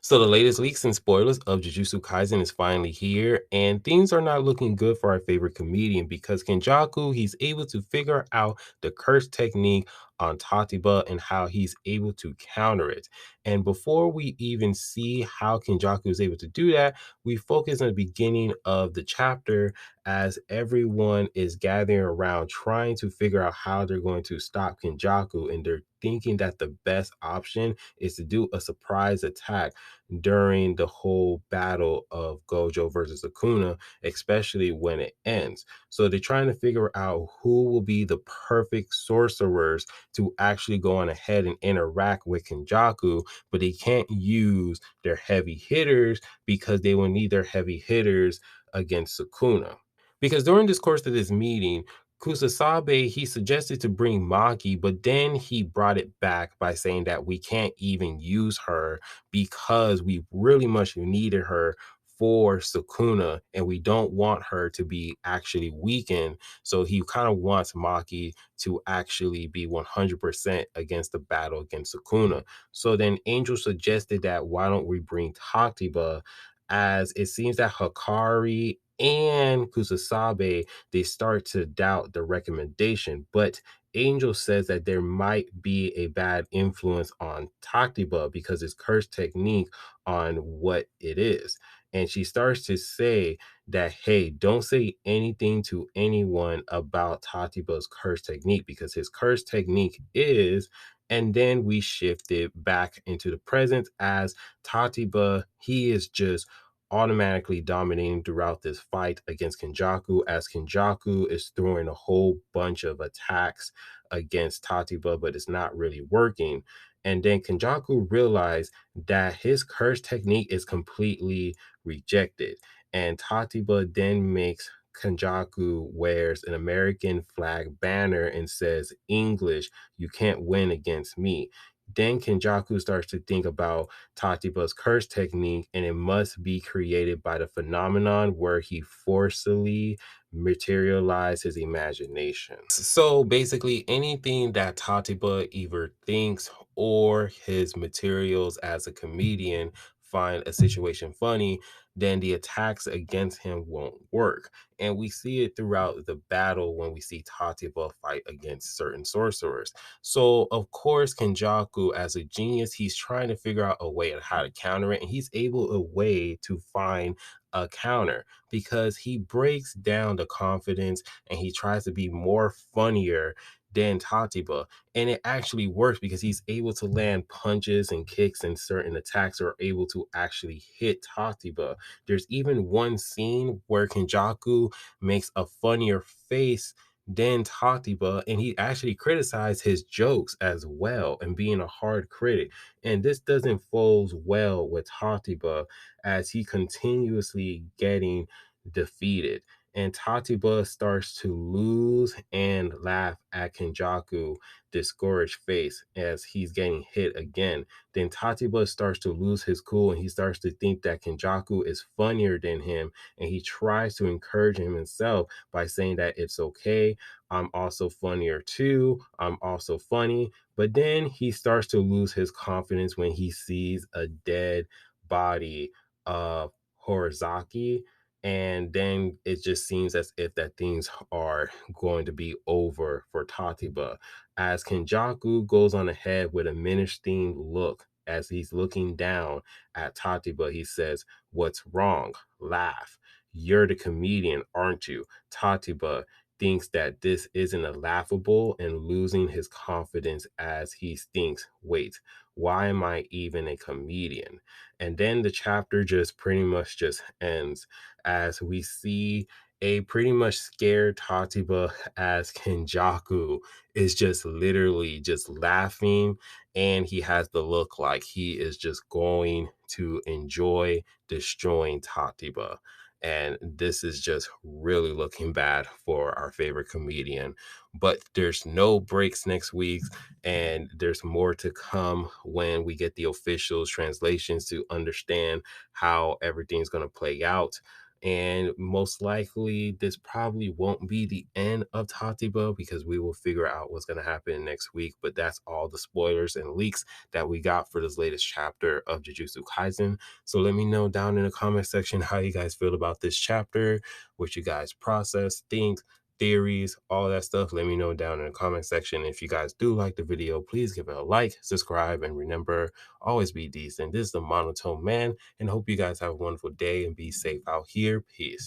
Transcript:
So the latest leaks and spoilers of Jujutsu Kaisen is finally here, and things are not looking good for our favorite comedian because Kenjaku, he's able to figure out the curse technique on Tatiba and how he's able to counter it. And before we even see how Kenjaku is able to do that, we focus on the beginning of the chapter as everyone is gathering around trying to figure out how they're going to stop Kenjaku, and they're thinking that the best option is to do a surprise attack during the whole battle of Gojo versus Akuna, especially when it ends. So they're trying to figure out who will be the perfect sorcerers to actually go on ahead and interact with Kenjaku, but they can't use their heavy hitters because they will need their heavy hitters against Sukuna. Because during this course of this meeting, Kusasabe, he suggested to bring Maki, but then he brought it back by saying that we can't even use her because we really much needed her for Sukuna and we don't want her to be actually weakened. So he kind of wants Maki to actually be 100% against the battle against Sukuna. So then Angel suggested that why don't we bring Tatiba, as it seems that Hakari and Kusasabe, they start to doubt the recommendation, but Angel says that there might be a bad influence on Tactiba because it's curse technique on what it is. And she starts to say that, hey, don't say anything to anyone about Tatiba's curse technique because his curse technique is. And then we shift it back into the present as Tatiba, he is just automatically dominating throughout this fight against Kenjaku, as Kenjaku is throwing a whole bunch of attacks against Tatiba, but it's not really working. And then Kenjaku realized that his curse technique is completely rejected. And Tatiba then makes Kenjaku wears an American flag banner and says, English, you can't win against me. Then Kenjaku starts to think about Tatiba's curse technique, and it must be created by the phenomenon where he forcibly materialized his imagination. So basically, anything that Tatiba either thinks or his materials as a comedian find a situation funny, then the attacks against him won't work. And we see it throughout the battle when we see Tatiba fight against certain sorcerers. So, of course, Kenjaku, as a genius, he's trying to figure out a way on how to counter it, and he's able a way to find a counter because he breaks down the confidence and he tries to be more funnier than Tatiba. And it actually works because he's able to land punches and kicks, and certain attacks are able to actually hit Tatiba. There's even one scene where Kenjaku makes a funnier face than Tatiba, and he actually criticized his jokes as well and being a hard critic. And this doesn't fold well with Tatiba as he continuously getting defeated. And Tatiba starts to lose and laugh at Kenjaku discouraged face as he's getting hit again. Then Tatiba starts to lose his cool and he starts to think that Kenjaku is funnier than him. And he tries to encourage him himself by saying that it's okay. I'm also funnier too. I'm also funny. But then he starts to lose his confidence when he sees a dead body of Horizaki, and then it just seems as if that things are going to be over for Tatiba. As Kenjaku goes on ahead with a menacing look as he's looking down at Tatiba, he says, "What's wrong? Laugh. You're the comedian, aren't you?" Tatiba thinks that this isn't a laughable and losing his confidence as he thinks, wait, why am I even a comedian? And then the chapter just pretty much just ends as we see a pretty much scared Tatiba as Kenjaku is just literally just laughing, and he has the look like he is just going to enjoy destroying Tatiba. And this is just really looking bad for our favorite comedian. But there's no breaks next week, and there's more to come when we get the official translations to understand how everything's going to play out. And most likely, this probably won't be the end of Tatiba because we will figure out what's going to happen next week. But that's all the spoilers and leaks that we got for this latest chapter of Jujutsu Kaisen. So let me know down in the comment section how you guys feel about this chapter, what you guys process, think, theories, all that stuff. Let me know down in the comment section. If you guys do like the video, please give it a like, subscribe, and remember, always be decent. This is the Monotone Man, and hope you guys have a wonderful day and be safe out here. Peace.